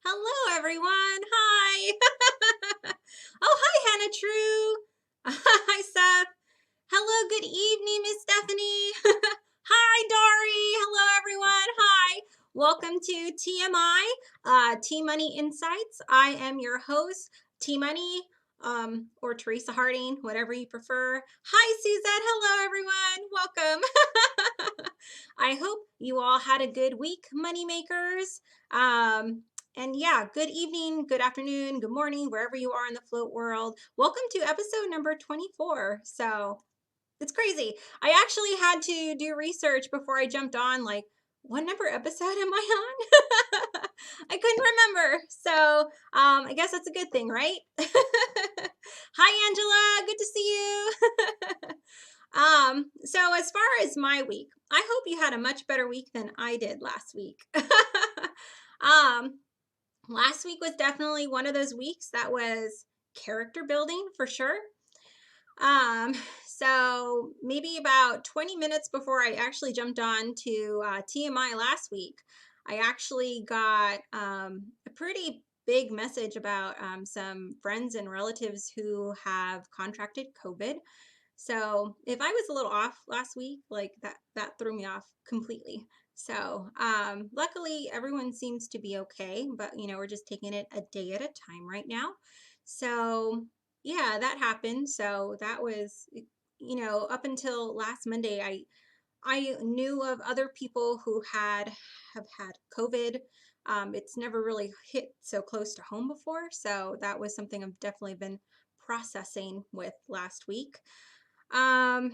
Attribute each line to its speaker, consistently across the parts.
Speaker 1: Hello, everyone. Hi. Oh, hi, Hannah True. Hi, Seth. Hello, good evening, Miss Stephanie. Hi, Dory. Hello, everyone. Hi. Welcome to TMI, T Money Insights. I am your host, T Money, or Teresa Harding, whatever you prefer. Hi, Suzette. Hello, everyone. Welcome. I hope you all had a good week, money makers. And yeah, good evening, good afternoon, good morning, wherever you are in the float world. Welcome to episode number 24. So it's crazy. I actually had to do research before I jumped on, like, what number episode am I on? I couldn't remember. So I guess that's a good thing, right? Hi, Angela. Good to see you. So as far as my week, I hope you had a much better week than I did last week. um, Last week was definitely one of those weeks that was character building for sure. Um, so maybe about 20 minutes before I actually jumped on to TMI last week, I actually got a pretty big message about some friends and relatives who have contracted COVID. So if I was a little off last week, like that threw me off completely. So luckily everyone seems to be okay, but we're just taking it a day at a time right now. So yeah, that happened. So that was up until last Monday, I knew of other people who have had COVID. It's never really hit so close to home before, so that was something I've definitely been processing with last week. Um,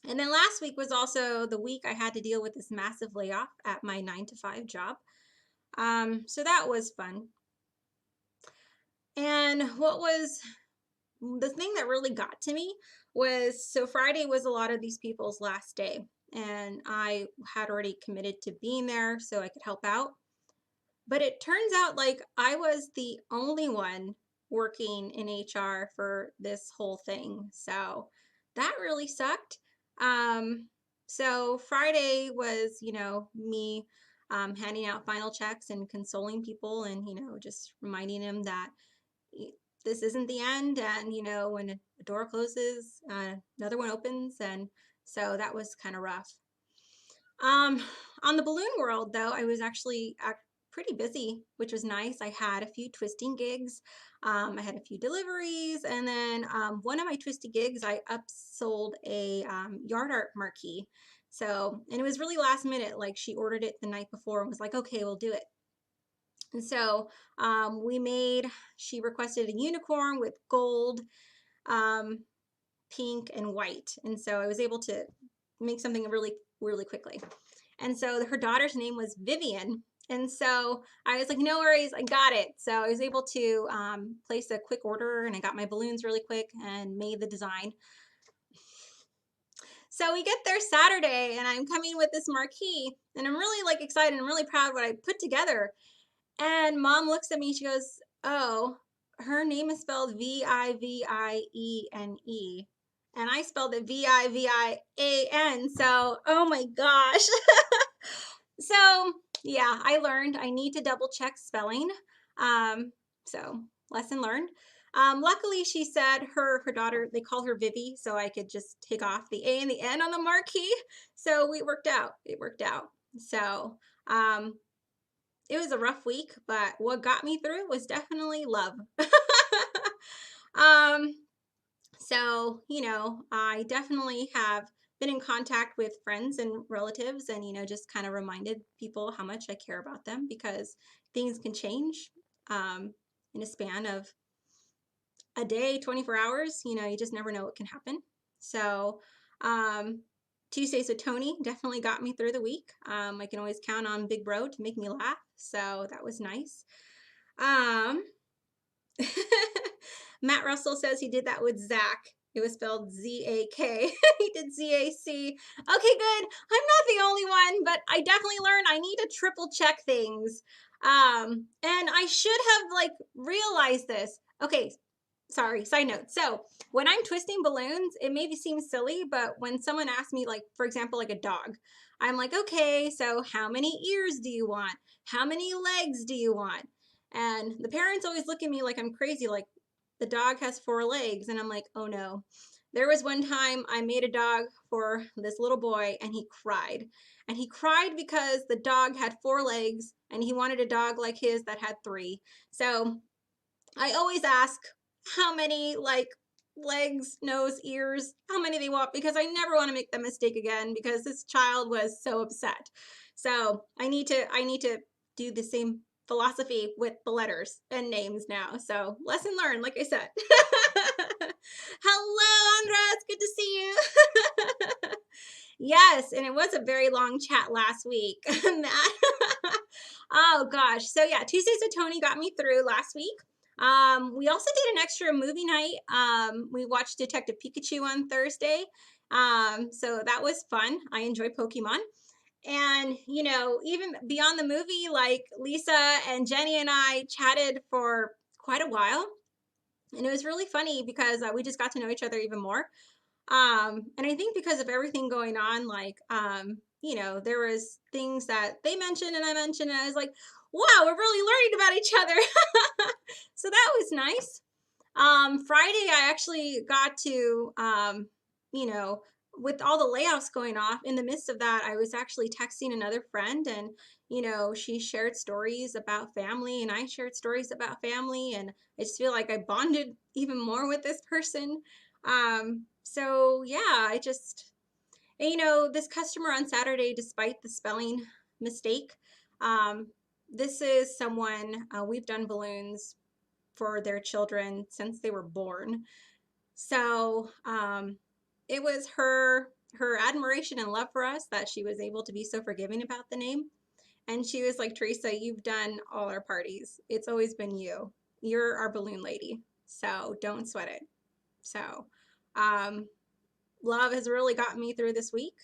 Speaker 1: and then last week was also the week I had to deal with this massive layoff at my 9 to 5 job. So that was fun. And what was the thing that really got to me was, so Friday was a lot of these people's last day, and I had already committed to being there so I could help out. But it turns out like I was the only one working in HR for this whole thing. So that really sucked. Um, so Friday was, me handing out final checks and consoling people and, just reminding them that this isn't the end. And, when a door closes, another one opens. And so that was kind of rough. Um, on the balloon world, though, I was actually pretty busy, which was nice. I had a few twisting gigs. I had a few deliveries, and then one of my twisty gigs, I upsold a yard art marquee. So, and it was really last minute. Like she ordered it the night before and was like, "Okay, we'll do it." And so she requested a unicorn with gold, um, pink, and white, and so I was able to make something really, really quickly. And so her daughter's name was Vivian. And so I was like, no worries, I got it. So I was able to place a quick order, and I got my balloons really quick and made the design. So we get there Saturday, and I'm coming with this marquee, and I'm really like excited and really proud of what I put together. And mom looks at me, she goes, "Oh, her name is spelled Viviene. And I spelled it Vivian. So, oh my gosh." So yeah, I learned I need to double check spelling. So lesson learned. Luckily, she said her daughter, they call her Vivi, so I could just take off the A and the N on the marquee. So it worked out. It worked out. So it was a rough week, but what got me through was definitely love. um, so, I definitely have been in contact with friends and relatives and, just kind of reminded people how much I care about them, because things can change in a span of a day, 24 hours. You just never know what can happen. So, Tuesdays with Tony definitely got me through the week. I can always count on Big Bro to make me laugh. So that was nice. Um, Matt Russell says he did that with Zach. It was spelled Z-A-K. He did Z-A-C. Okay, good. I'm not the only one, but I definitely learned I need to triple check things. And I should have like realized this. Okay, sorry, side note. So when I'm twisting balloons, it maybe seems silly, but when someone asks me, like, for example, like a dog, I'm like, okay, so how many ears do you want? How many legs do you want? And the parents always look at me like I'm crazy, like the dog has 4 legs. And I'm like, oh no. There was one time I made a dog for this little boy and he cried. And he cried because the dog had 4 legs and he wanted a dog like his that had 3. So I always ask how many like legs, nose, ears, how many they want, because I never want to make that mistake again because this child was so upset. So I need to do the same philosophy with the letters and names now. So lesson learned, like I said. Hello, Andres. Good to see you. Yes, and it was a very long chat last week. Oh gosh. So yeah, Tuesdays with Tony got me through last week. We also did an extra movie night. We watched Detective Pikachu on Thursday. So that was fun. I enjoy Pokemon. And, you know, even beyond the movie, like Lisa and Jenny and I chatted for quite a while. And it was really funny because we just got to know each other even more. And I think because of everything going on, like, you know, there was things that they mentioned and I mentioned, and I was like, wow, we're really learning about each other. So that was nice. Friday, I actually got to, you know, with all the layoffs going off, in the midst of that, I was actually texting another friend and, you know, she shared stories about family and I shared stories about family. And I just feel like I bonded even more with this person. So yeah, and, you know, this customer on Saturday, despite the spelling mistake, this is someone, we've done balloons for their children since they were born. So it was her admiration and love for us that she was able to be so forgiving about the name. And she was like, Teresa, you've done all our parties. It's always been you. You're our balloon lady. So don't sweat it. So love has really gotten me through this week.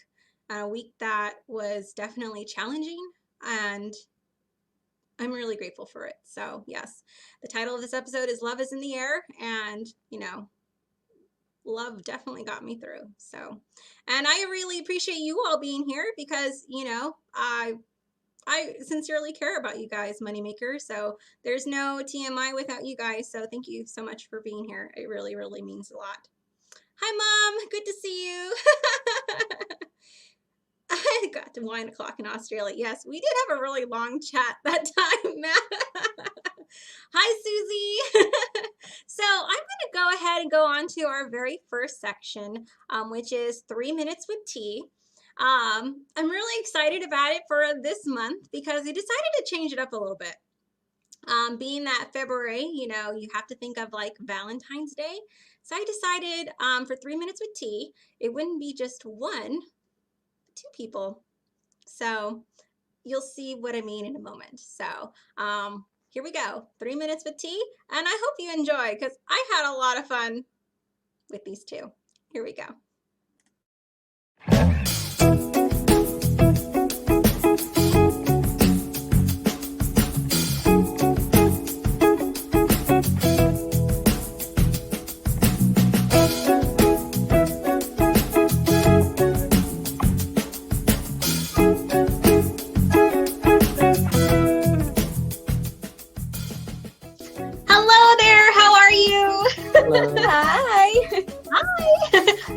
Speaker 1: A week that was definitely challenging, and I'm really grateful for it. So yes, the title of this episode is Love is in the Air, and you know, love definitely got me through. So, and I really appreciate you all being here because, you know, I sincerely care about you guys, moneymakers. So there's no TMI without you guys. So thank you so much for being here. It really, really means a lot. Hi, Mom. Good to see you. I got to 1 o'clock in Australia. Yes, we did have a really long chat that time, Matt. Hi, Susie. So I'm going to go ahead and go on to our very first section, which is 3 minutes with T. I'm really excited about it for this month because we decided to change it up a little bit. Being that February, you know, you have to think of like Valentine's Day. So I decided for 3 minutes with T, it wouldn't be just one, but 2 people. So you'll see what I mean in a moment. So here we go, 3 minutes with T, and I hope you enjoy because I had a lot of fun with these 2. Here we go.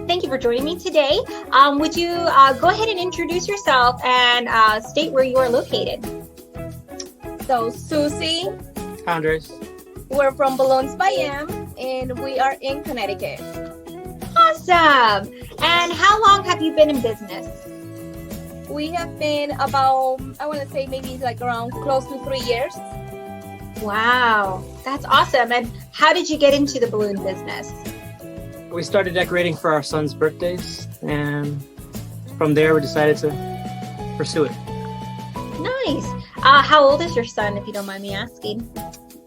Speaker 1: Thank you for joining me today. Would you go ahead and introduce yourself and state where you are located?
Speaker 2: So, Susie.
Speaker 3: Andres.
Speaker 2: We're from Balloons by M, and we are in Connecticut.
Speaker 1: Awesome. And how long have you been in business?
Speaker 2: We have been about, I want to say maybe like around close to 3 years.
Speaker 1: Wow, that's awesome. And how did you get into the balloon business?
Speaker 3: We started decorating for our son's birthdays, and from there we decided to pursue it.
Speaker 1: Nice. How old is your son, if you don't mind me asking?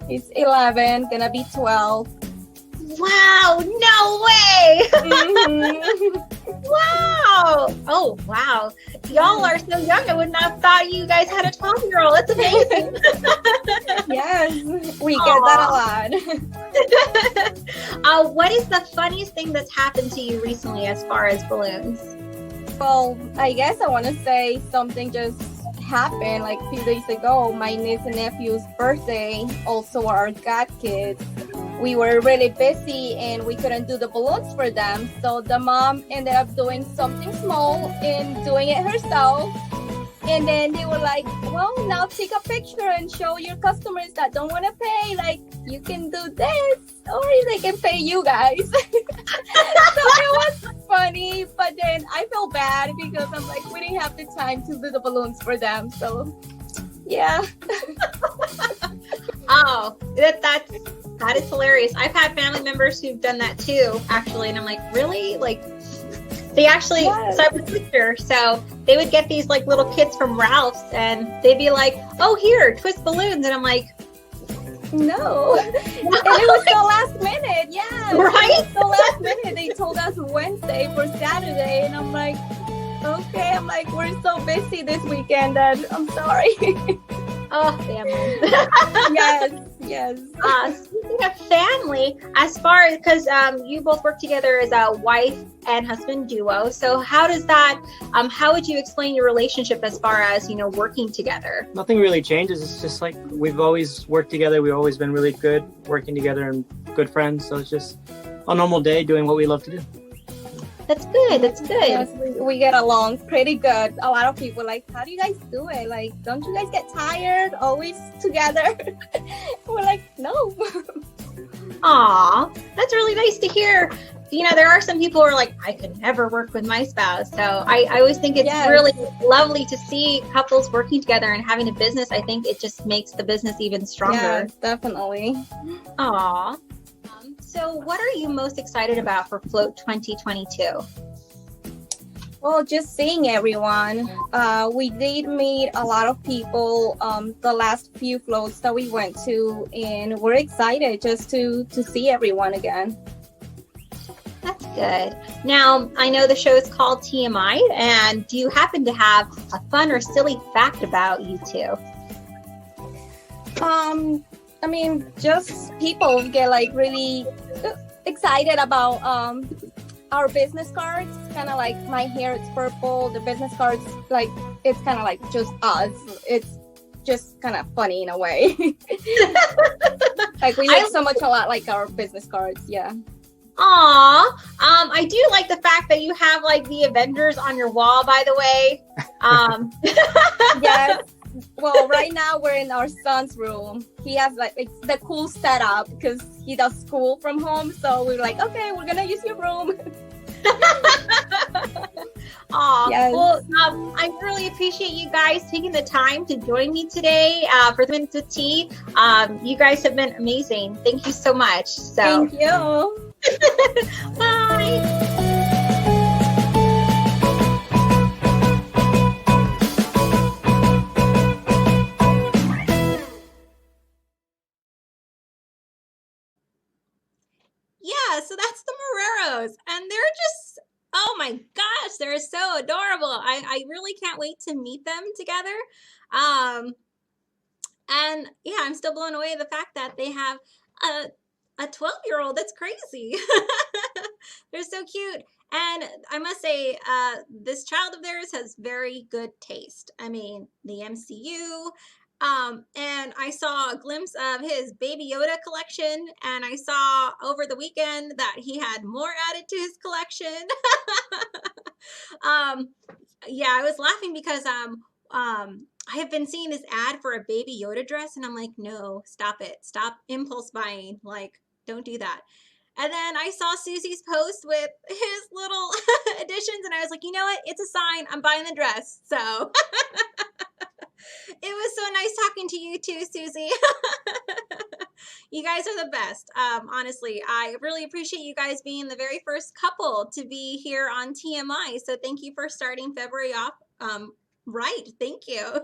Speaker 2: He's 11, gonna be 12.
Speaker 1: Wow, no way!
Speaker 2: Mm-hmm.
Speaker 1: Wow! Oh, wow. Y'all are so young. I would not have thought you guys had a 12-year-old. That's amazing.
Speaker 2: Yes, we get that a
Speaker 1: lot. What is the funniest thing that's happened to you recently as far as balloons?
Speaker 2: Well, I guess I want to say something just happened like a few days ago. My niece and nephew's birthday, also our godkids. We were really busy and we couldn't do the balloons for them. So the mom ended up doing something small and doing it herself. And then they were like, well, now take a picture and show your customers that don't want to pay. Like, you can do this, or they can pay you guys. So it was funny, but then I felt bad because I'm like, we didn't have the time to do the balloons for them. So, yeah.
Speaker 1: Oh, that is hilarious. I've had family members who've done that too, actually, and I'm like, really? Like, they actually,
Speaker 2: Yes.
Speaker 1: so I was a teacher, so they would get these like little kids from Ralph's and they'd be like, oh, here, twist balloons. And I'm like,
Speaker 2: No. And it was so last minute. Yeah.
Speaker 1: Right?
Speaker 2: So last minute, they told us Wednesday for Saturday. And I'm like, okay. I'm like, we're so busy this weekend that I'm sorry.
Speaker 1: oh, family.
Speaker 2: Yes.
Speaker 1: Speaking of family, as far as, because you both work together as a wife and husband duo, so how does that, how would you explain your relationship as far as, working together?
Speaker 3: Nothing really changes. It's just like we've always worked together. We've always been really good working together and good friends. So it's just a normal day doing what we love to do.
Speaker 1: That's good. That's good.
Speaker 2: Yes, we get along pretty good. A lot of people like, how do you guys do it? Like, don't you guys get tired always together? We're like, no.
Speaker 1: Aw, that's really nice to hear. There are some people who are like, I could never work with my spouse. So I always think it's
Speaker 2: Yes.
Speaker 1: really lovely to see couples working together and having a business. I think it just makes the business even stronger.
Speaker 2: Yes, definitely.
Speaker 1: Aw. So what are you most excited about for Float 2022?
Speaker 2: Well, just seeing everyone. We did meet a lot of people the last few floats that we went to, and we're excited just to see everyone again.
Speaker 1: That's good. Now, I know the show is called TMI, and do you happen to have a fun or silly fact about you two?
Speaker 2: I mean, just people get like really excited about our business cards. Kind of like my hair, it's purple. The business cards, like, it's kind of like just us. It's just kind of funny in a way. Like, we look so much a lot like our business cards. Yeah.
Speaker 1: Aw, I do like the fact that you have like the Avengers on your wall, by the way.
Speaker 2: Yes. Well, right now we're in our son's room. He has like the cool setup because he does school from home. So we're like, okay, we're gonna use your room.
Speaker 1: Aw,
Speaker 2: Yes.
Speaker 1: well, I really appreciate you guys taking the time to join me today for the Minutes with Tea. You guys have been amazing. Thank you so much. So,
Speaker 2: Thank you.
Speaker 1: bye. Yeah, so that's the Moreros, and they're just, oh my gosh, they're so adorable. I really can't wait to meet them together. And yeah, I'm still blown away at the fact that they have a 12-year-old. That's crazy. They're so cute. And I must say, this child of theirs has very good taste. I mean, the MCU. And I saw a glimpse of his Baby Yoda collection, and I saw over the weekend that he had more added to his collection. Yeah, I was laughing because I have been seeing this ad for a Baby Yoda dress, and I'm like, no, stop it. Stop impulse buying. Like, don't do that. And then I saw Susie's post with his little additions, and I was like, you know what? It's a sign. I'm buying the dress. So it was so nice talking to you too, Susie. You guys are the best. Honestly, I really appreciate you guys being the very first couple to be here on TMI. So thank you for starting February off right. Thank you.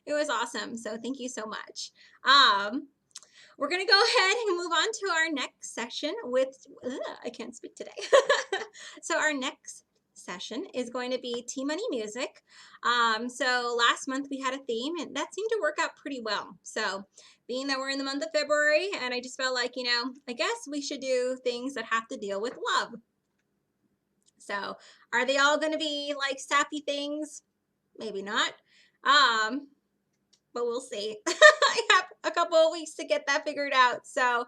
Speaker 1: It was awesome. So thank you so much. We're going to go ahead and move on to our next session with, I can't speak today. So our next session is going to be Tea Money Music. So last month we had a theme, and that seemed to work out pretty well. So being that we're in the month of February, and I just felt like, I guess we should do things that have to deal with love. So are they all going to be like sappy things? Maybe not. But we'll see. I have a couple of weeks to get that figured out. So,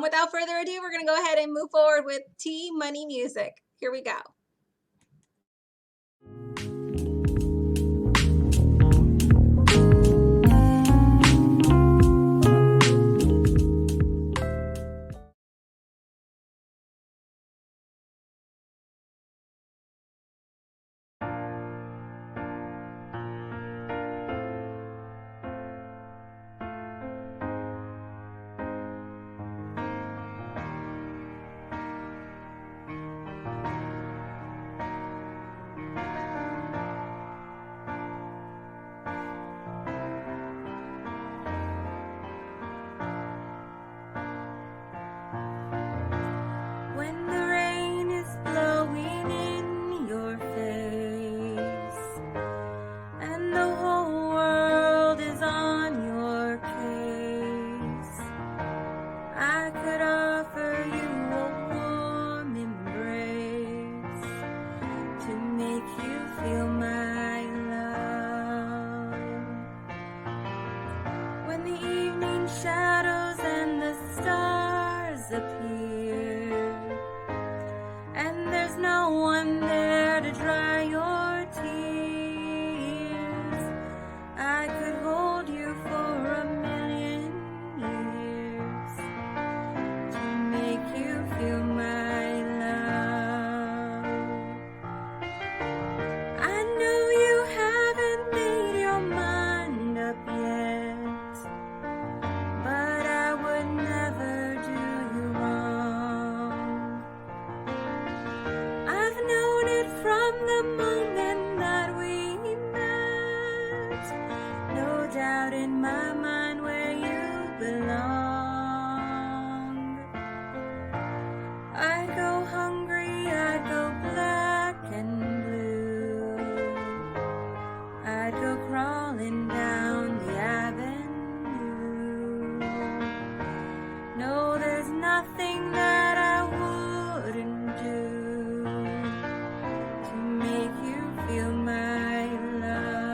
Speaker 1: without further ado, we're going to go ahead and move forward with T Money Music. Here we go.
Speaker 4: When the rain is blowing in your face and the whole world is on your case, I could offer you a warm embrace to make you feel my love. When the evening shadows and the stars appear and there's no one there to dry your tears, I could hold you for a million years to make you feel my love. I know you haven't made your mind up yet, but I would never do you wrong. I've known it from the moment that we met. No doubt in my mind where you belong. I'd go hungry, I'd go black and blue. I'd go crawling down the avenue. No, there's nothing that I wouldn't do to make you feel my love.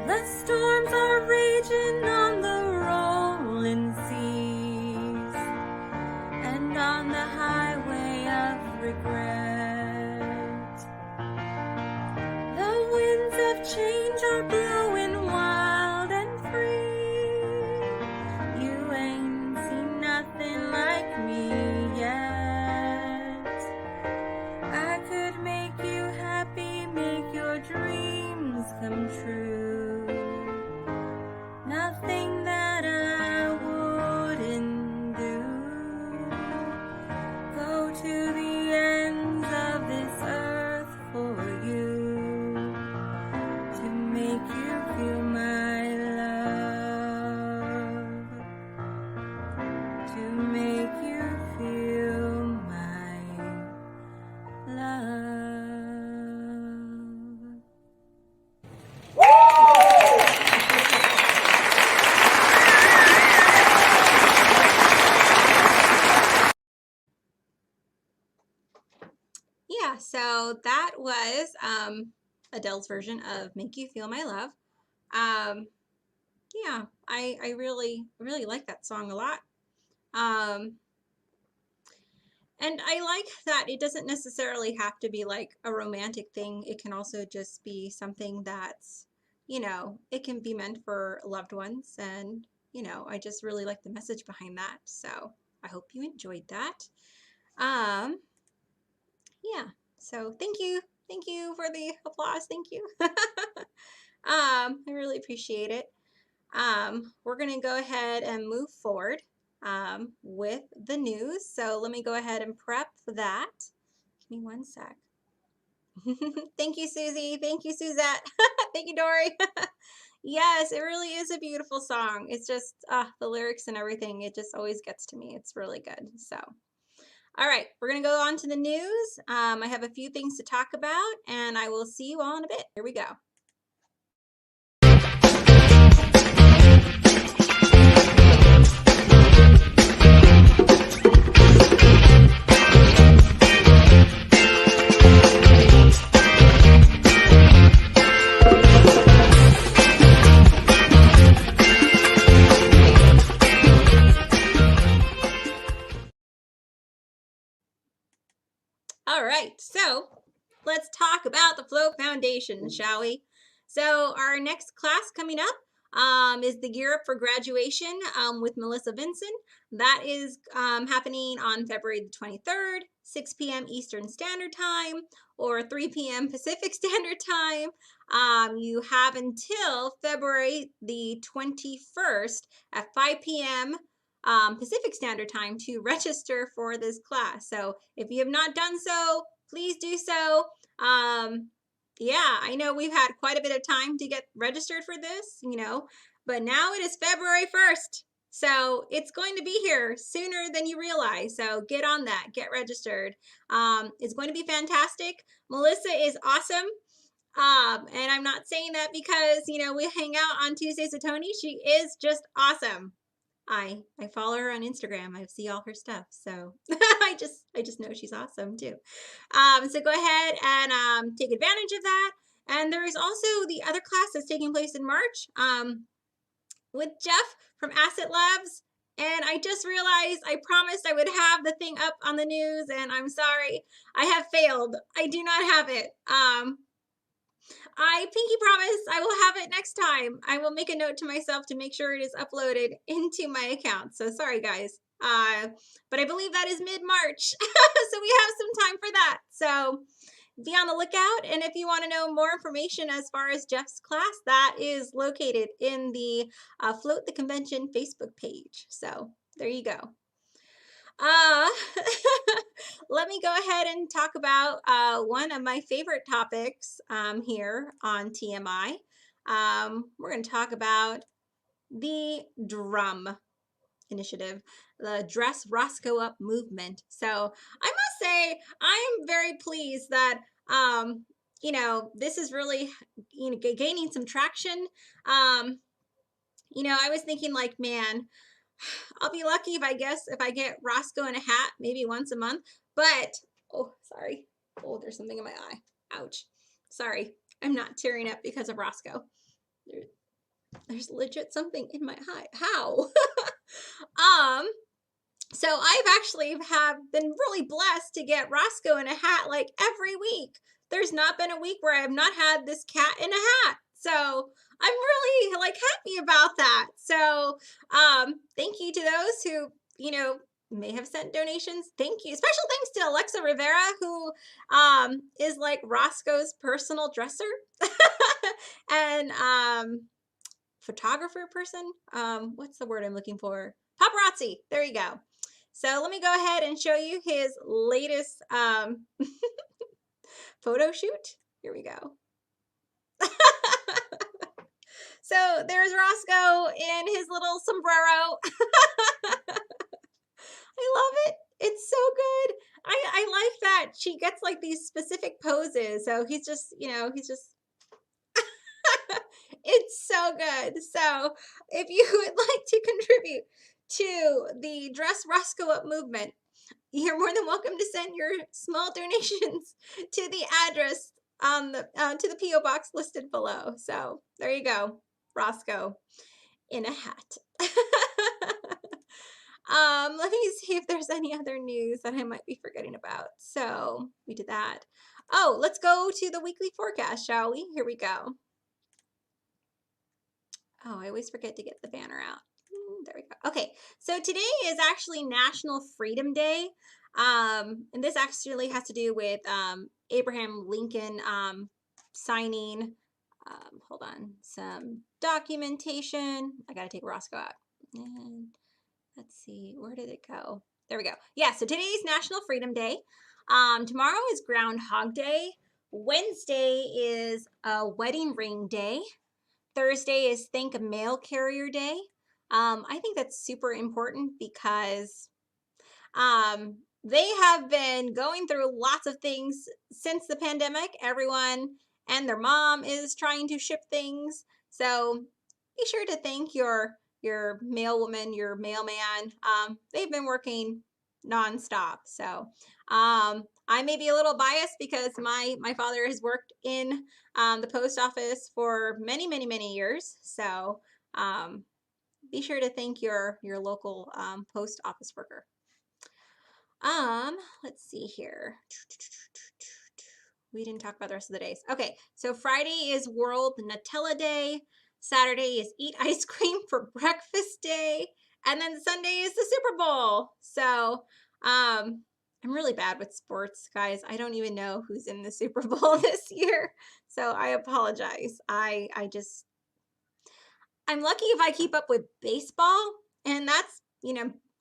Speaker 4: The storms are raging on the rolling seas and on the highway of regret. The winds of change are blowing wild and free. You ain't seen nothing like me yet. I could make you happy, make your dreams come true. Nothing that I wouldn't do. Go to the ends of this earth for you to make you feel my love. To make you feel my love.
Speaker 1: Yeah, so that was Adele's version of Make You Feel My Love. Yeah, I really like that song a lot. And I like that it doesn't necessarily have to be like a romantic thing. It can also just be something that's, it can be meant for loved ones. And, I just really like the message behind that. So I hope you enjoyed that. Yeah, so thank you. Thank you for the applause. Thank you. I really appreciate it. We're going to go ahead and move forward with the news. So let me go ahead and prep that. Give me one sec. Thank you, Susie. Thank you, Suzette. Thank you, Dory. Yes, it really is a beautiful song. It's just the lyrics and everything. It just always gets to me. It's really good. So, all right, we're going to go on to the news. I have a few things to talk about, and I will see you all in a bit. Here we go. All right, so let's talk about the Float Foundation, shall we? So our next class coming up is the Gear Up for Graduation with Melissa Vinson. That is happening on February the 23rd, 6 p.m. Eastern Standard Time or 3 p.m. Pacific Standard Time. You have until February the 21st at 5 p.m. Pacific Standard Time to register for this class. So if you have not done so, please do so. Yeah, I know we've had quite a bit of time to get registered for this, but now it is February 1st. So it's going to be here sooner than you realize. So get on that, get registered. It's going to be fantastic. Melissa is awesome. And I'm not saying that because, we hang out on Tuesdays with Tony. She is just awesome. I follow her on Instagram. I see all her stuff. So I just know she's awesome too. So go ahead and take advantage of that. And there is also the other class that's taking place in March with Jeff from Asset Labs. And I just realized I promised I would have the thing up on the news, and I'm sorry. I have failed. I do not have it. I pinky promise I will have it next time. I will make a note to myself to make sure it is uploaded into my account. So sorry, guys. But I believe that is mid-March. So we have some time for that. So be on the lookout. And if you want to know more information as far as Jeff's class, that is located in the Float the Convention Facebook page. So there you go. Let me go ahead and talk about one of my favorite topics here on TMI. We're going to talk about the DRUM initiative, the Dress Roscoe Up movement. So I must say, I'm very pleased that, this is really, gaining some traction. I was thinking like, man, I'll be lucky if I get Roscoe in a hat maybe once a month. But oh, sorry. Oh, there's something in my eye. Ouch. Sorry. I'm not tearing up because of Roscoe. There's legit something in my eye. How? So I've actually been really blessed to get Roscoe in a hat like every week. There's not been a week where I have not had this cat in a hat. So I'm really happy about that. So thank you to those who, may have sent donations. Thank you. Special thanks to Alexa Rivera, who is like Roscoe's personal dresser and photographer person. What's the word I'm looking for? Paparazzi. There you go. So let me go ahead and show you his latest photo shoot. Here we go. So there's Roscoe in his little sombrero. I love it. It's so good. I like that she gets like these specific poses. So he's just, it's so good. So if you would like to contribute to the Dress Roscoe Up movement, you're more than welcome to send your small donations to the address on the to the P.O. box listed below. So there you go, Roscoe in a hat. Let me see if there's any other news that I might be forgetting about. So we did that. Oh, let's go to the weekly forecast, shall we? Here we go. Oh, I always forget to get the banner out. There we go. Okay, so today is actually National Freedom Day. And this actually has to do with Abraham Lincoln signing, hold on, some documentation. I got to take Roscoe out. And let's see, where did it go? There we go. Yeah, so today is National Freedom Day. Tomorrow is Groundhog Day. Wednesday is Wedding Ring Day. Thursday is Thank a Mail Carrier Day. I think that's super important because they have been going through lots of things since the pandemic. Everyone and their mom is trying to ship things. So be sure to thank your mail woman, your mailman. They've been working nonstop. So I may be a little biased because my father has worked in the post office for many years. So be sure to thank your local post office worker. Let's see here. We didn't talk about the rest of the days. Okay, so Friday is World Nutella Day. Saturday is Eat Ice Cream for Breakfast Day. And then Sunday is the Super Bowl. So, I'm really bad with sports, guys. I don't even know who's in the Super Bowl this year. So I apologize. I'm lucky if I keep up with baseball, and that's,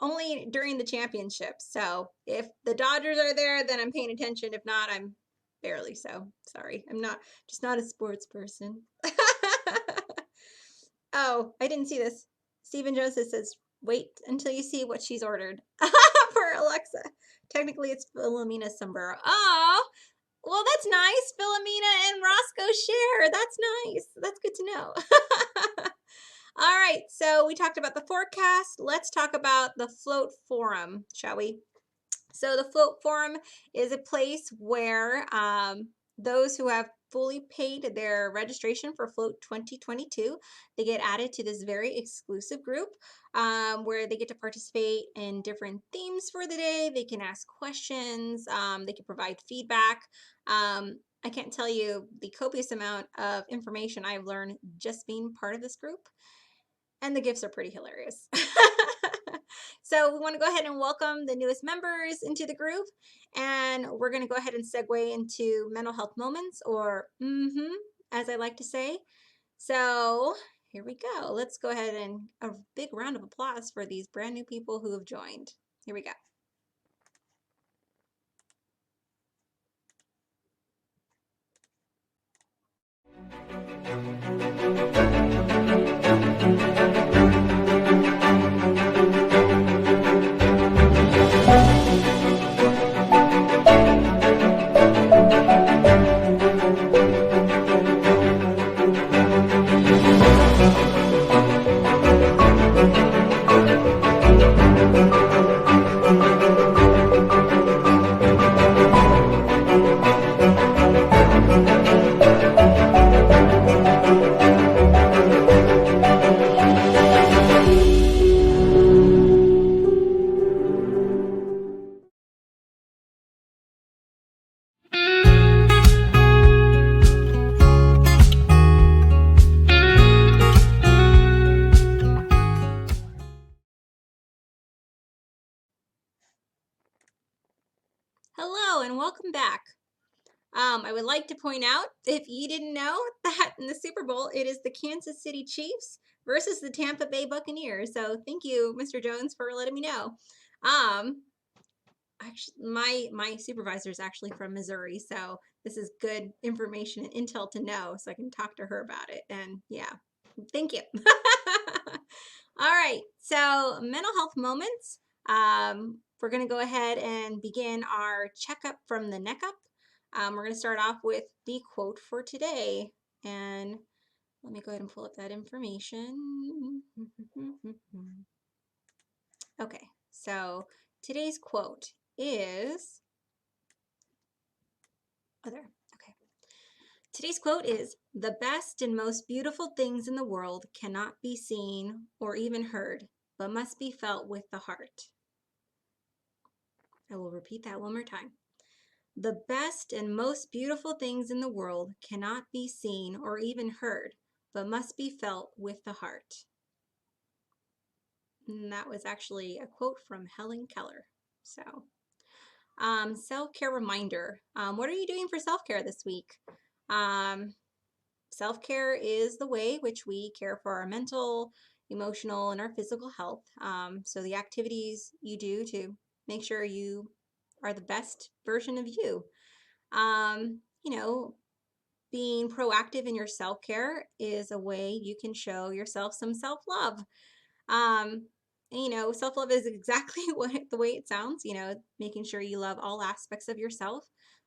Speaker 1: only during the championships. So if the Dodgers are there, then I'm paying attention. If not, I'm barely so. Sorry. I'm just not a sports person. Oh, I didn't see this. Stephen Joseph says, wait until you see what she's ordered for Alexa. Technically, it's Philomena's sombrero. Oh, well, that's nice. Philomena and Roscoe share. That's nice. That's good to know. All right, so we talked about the forecast. Let's talk about the Float Forum, shall we? So the Float Forum is a place where those who have fully paid their registration for Float 2022, they get added to this very exclusive group where they get to participate in different themes for the day. They can ask questions. They can provide feedback. I can't tell you the copious amount of information I've learned just being part of this group. And the gifts are pretty hilarious. So we want to go ahead and welcome the newest members into the group. And we're going to go ahead and segue into mental health moments, or as I like to say. So here we go. Let's go ahead and a big round of applause for these brand new people who have joined. Here we go. Hello and welcome back. I would like to point out, if you didn't know, that in the Super Bowl, it is the Kansas City Chiefs versus the Tampa Bay Buccaneers. So thank you, Mr. Jones, for letting me know. Actually, my supervisor is actually from Missouri, so this is good information and intel to know, so I can talk to her about it. And yeah, thank you. All right, so mental health moments. We're going to go ahead and begin our checkup from the neck up. We're going to start off with the quote for today. And let me go ahead and pull up that information. Okay, so today's quote is, okay. Today's quote is, "The best and most beautiful things in the world cannot be seen or even heard, but must be felt with the heart." I will repeat that one more time. The best and most beautiful things in the world cannot be seen or even heard, but must be felt with the heart. And that was actually a quote from Helen Keller. So, self-care reminder. What are you doing for self-care this week? Self-care is the way which we care for our mental, emotional, and our physical health. So the activities you do to make sure you are the best version of you. You know, being proactive in your self-care is a way you can show yourself some self-love. Self-love is exactly the way it sounds, making sure you love all aspects of yourself,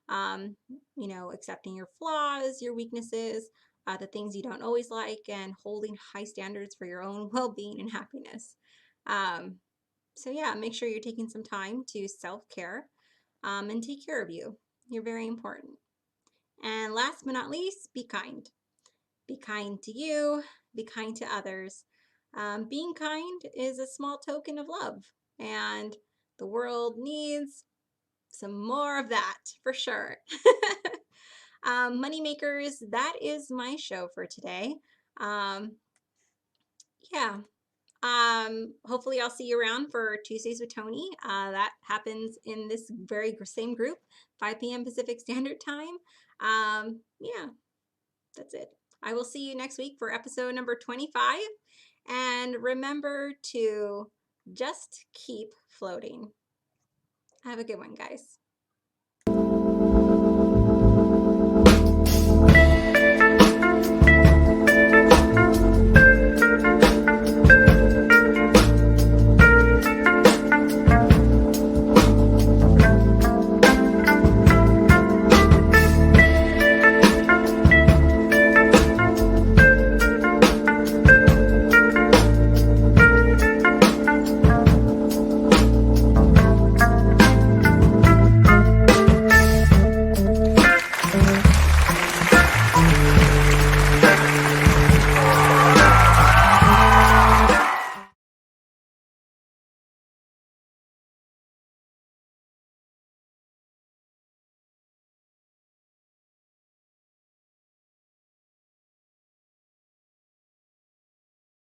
Speaker 1: accepting your flaws, your weaknesses, the things you don't always like, and holding high standards for your own well-being and happiness. So yeah, make sure you're taking some time to self-care and take care of you. You're very important. And last but not least, be kind. Be kind to you, be kind to others. Being kind is a small token of love, and the world needs some more of that for sure. Moneymakers, that is my show for today. Yeah. Hopefully I'll see you around for Tuesdays with Tony. That happens in this very same group, 5 p.m. Pacific Standard Time. Yeah, that's it. I will see you next week for episode number 25. And remember to just keep floating. Have a good one, guys.